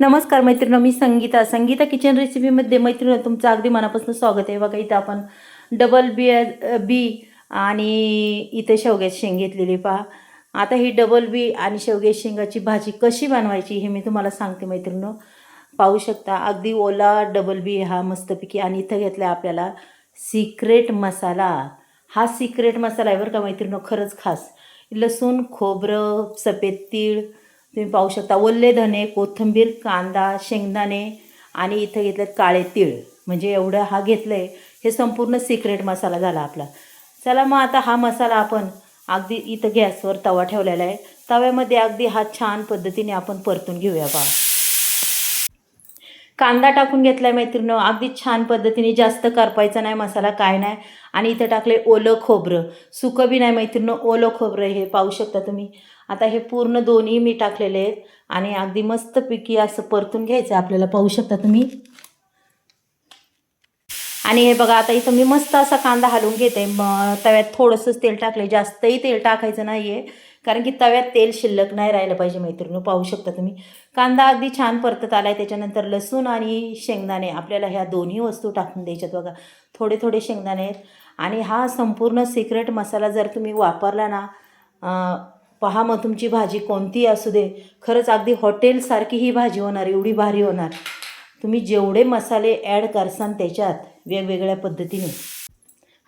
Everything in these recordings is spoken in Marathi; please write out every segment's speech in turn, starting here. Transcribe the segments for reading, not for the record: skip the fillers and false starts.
नमस्कार मैत्रिणी, मी संगीता किचन रेसिपीमध्ये मैत्रिणी तुमचं अगदी मनापासून स्वागत आहे. बघा इथं आपण डबल बी आणि इथे शेवग्याची शेंग घेतलेली पहा. आता ही डबल बी आणि शेवग्याची शेंगाची भाजी कशी बनवायची हे मी तुम्हाला सांगते मैत्रिणी. पाहू शकता अगदी ओला डबल बी हा मस्तपैकी. आणि इथं घेतला आपल्याला सिक्रेट मसाला. हा सिक्रेट मसाला आहे बरं का मैत्रिणी, खरंच खास. लसूण, खोबरं, सफेद तीळ तुम्ही पाहू शकता, ओले धने, कोथिंबीर, कांदा, शेंगदाणे आणि इथं घेतलेत काळे तीळ. म्हणजे एवढं हा घेतलं आहे. हे संपूर्ण सिक्रेट मसाला झाला आपला. चला मग आता हा मसाला आपण अगदी इथं गॅसवर तवा ठेवलेला आहे. तव्यामध्ये अगदी हा छान पद्धतीने आपण परतून घेऊया बा. कांदा टाकून घेतला आहे मैत्रिणी, अगदी छान पद्धतीने. जास्त करपायचा नाही मसाला, काय नाही. आणि इथं टाकले ओलं खोबरं, सुकं बी नाही मैत्रिणी, ओलं खोबरं हे पाहू शकता तुम्ही. आता हे पूर्ण दोन्ही मी टाकलेले आहेत आणि अगदी मस्तपैकी असं परतून घ्यायचं आपल्याला, पाहू शकता तुम्ही. आणि हे बघा आता इथं मी मस्त असा कांदा हलवून घेते. तव्यात थोडंसंच तेल टाकलं, जास्तही तेल टाकायचं नाही आहे, कारण की तव्यात तेल शिल्लक नाही राहिलं पाहिजे मैत्रिणी. पाहू शकता तुम्ही कांदा अगदी छान परतत आला आहे. त्याच्यानंतर लसूण आणि शेंगदाणे आपल्याला ह्या दोन्ही वस्तू टाकून द्यायच्यात. बघा थोडे थोडे शेंगदाणे आहेत. आणि हा संपूर्ण सिक्रेट मसाला जर तुम्ही वापरला ना, पहा मग तुमची भाजी कोणती असू दे, खरंच अगदी हॉटेलसारखी ही भाजी होणार, एवढी भारी होणार. तुम्ही जेवढे मसाले ॲड करसान त्याच्यात वेगवेगळ्या पद्धतीने,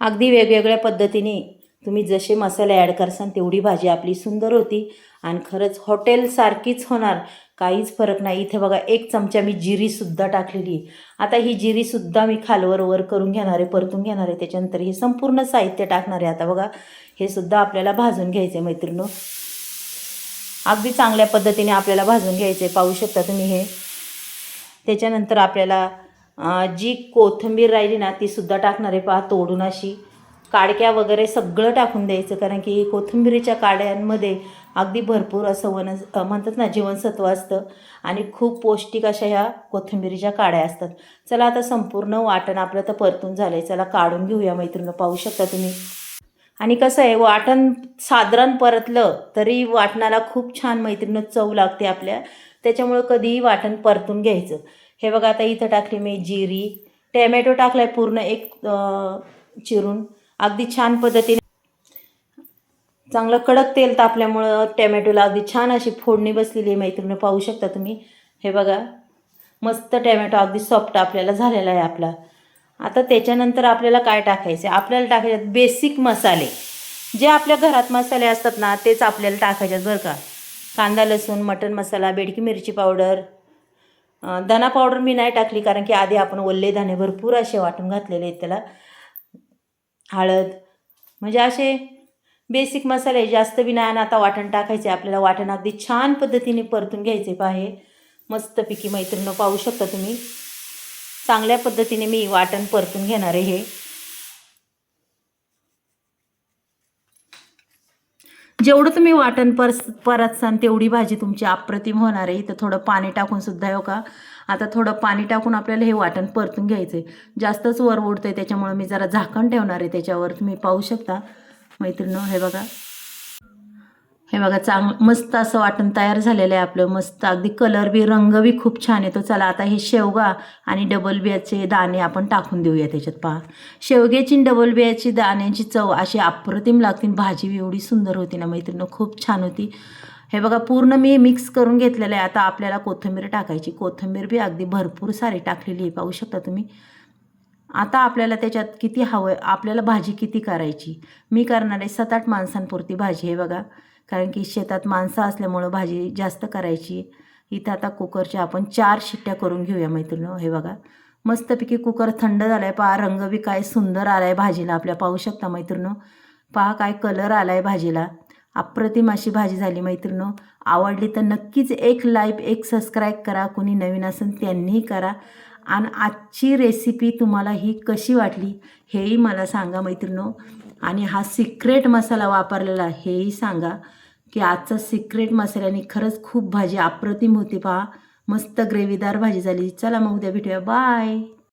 अगदी वेगवेगळ्या पद्धतीने तुम्ही जसे मसाले ॲड करसान तेवढी भाजी आपली सुंदर होती आणि खरंच हॉटेलसारखीच होणार, काहीच फरक नाही. इथे बघा 1 चमचा मी जिरीसुद्धा टाकलेली आहे. आता ही जिरीसुद्धा मी खालवर वर करून घेणार आहे, परतून घेणार आहे. त्याच्यानंतर हे संपूर्ण साहित्य टाकणार आहे. आता बघा हे सुद्धा आपल्याला भाजून घ्यायचं आहे मैत्रिणी. अगदी चांगल्या पद्धतीने आपल्याला भाजून घ्यायचं आहे, पाहू शकता तुम्ही हे. त्याच्यानंतर आपल्याला जी कोथिंबीर राहिली ना तीसुद्धा टाकणार आहे पहा, तोडून अशी. काडक्या वगैरे सगळं टाकून द्यायचं, कारण की कोथिंबीरीच्या काड्यांमध्ये अगदी भरपूर असं म्हणतात ना जीवनसत्व असतं आणि खूप पौष्टिक अशा ह्या कोथिंबीरीच्या काड्या असतात. चला आता संपूर्ण वाटण आपलं तर परतून झालं आहे. चला काढून घेऊया मैत्रिणी, पाहू शकता तुम्ही. आणि कसं आहे, वाटण साधारण परतलं तरी वाटणाला खूप छान मैत्रिणी चव लागते आपल्या. त्याच्यामुळं कधीही वाटण परतून घ्यायचं. हे बघा आता इथं टाकली मी जिरी, टॅमॅटो टाकला आहे पूर्ण एक चिरून. अगदी छान पद्धतीने चांगलं कडक तेल तापल्यामुळं टॅमॅटोला अगदी छान अशी फोडणी बसलेली आहे मैत्रिणी, पाहू शकता तुम्ही. हे बघा मस्त टॅमॅटो अगदी सॉफ्ट आपल्याला झालेला आहे आपला. आता त्याच्यानंतर आपल्याला काय टाकायचं आहे, आपल्याला टाकायचे बेसिक मसाले. जे आपल्या घरात मसाले असतात ना तेच आपल्याला टाकायचे बरं का. कांदा, लसूण, मटण मसाला, बेडकी मिरची पावडर, धना पावडर मी नाही टाकली, कारण की आधी आपण ओले धाणे भरपूर असे वाटून घातलेले आहेत त्याला. हळद, म्हणजे असे बेसिक मसाले, जास्त बी नाही. आणि आता वाटण टाकायचे आपल्याला. वाटण अगदी छान पद्धतीने परतून घ्यायचे पाहे मस्तपैकी मैत्रिणी, पाहू शकता तुम्ही. चांगल्या पद्धतीने मी वाटण परतून घेणार आहे हे. जेवढं तुम्ही वाटण परतसान तेवढी भाजी तुमची अप्रतिम होणार आहे. इथं थोडं पाणी टाकून सुद्धा हो का, आता थोडं पाणी टाकून आपल्याला हे वाटण परतून घ्यायचं आहे. जास्तच वर उडतं आहे, त्याच्यामुळे मी जरा झाकण ठेवणार आहे त्याच्यावर. तुम्ही पाहू शकता मैत्रिणी. हे बघा मस्त असं वाटण तयार झालेलं आहे आपलं. मस्त अगदी कलर बी, रंग बी खूप छान येतो. चला आता हे शेवगा आणि डबल बियाचे दाणे आपण टाकून देऊया त्याच्यात. पहा शेवग्याची डबल बियाची दाण्यांची चव अशी अप्रतिम लागते. भाजी बी एवढी सुंदर होती ना मैत्रिणी, खूप छान होती. हे बघा पूर्ण मी मिक्स करून घेतलेलं आहे. आता आपल्याला कोथिंबीर टाकायची. कोथिंबीर बी अगदी भरपूर सारी टाकलेली आहे, पाहू शकता तुम्ही. आता आपल्याला त्याच्यात किती हवं, आपल्याला भाजी किती करायची, मी करणार आहे 7-8 माणसांपुरती भाजी. हे बघा, कारण की शेतात माणसं असल्यामुळं भाजी जास्त करायची. इथं आता कुकरच्या आपण 4 शिट्ट्या करून घेऊया मैत्रिणी. हे बघा मस्तपैकी कुकर थंड झाला आहे. पहा रंग बी काय सुंदर आला आहे भाजीला आपल्या, पाहू शकता मैत्रिणी. पहा काय कलर आला आहे भाजीला. अप्रतिम अशी भाजी झाली मैत्रिणी. आवडली तर नक्कीच एक लाईक, एक सबस्क्राईब करा. कोणी नवीन असेल त्यांनीही करा. आणि आजची रेसिपी तुम्हाला ही कशी वाटली हेही मला सांगा मैत्रिणी. आणि हा सिक्रेट मसाला वापरलेला हेही सांगा, की आजचा सिक्रेट मसाल्याने खरंच खूप भाजी अप्रतिम होती. पहा मस्त ग्रेव्हीदार भाजी झाली. चला मग उद्या भेटूया, बाय.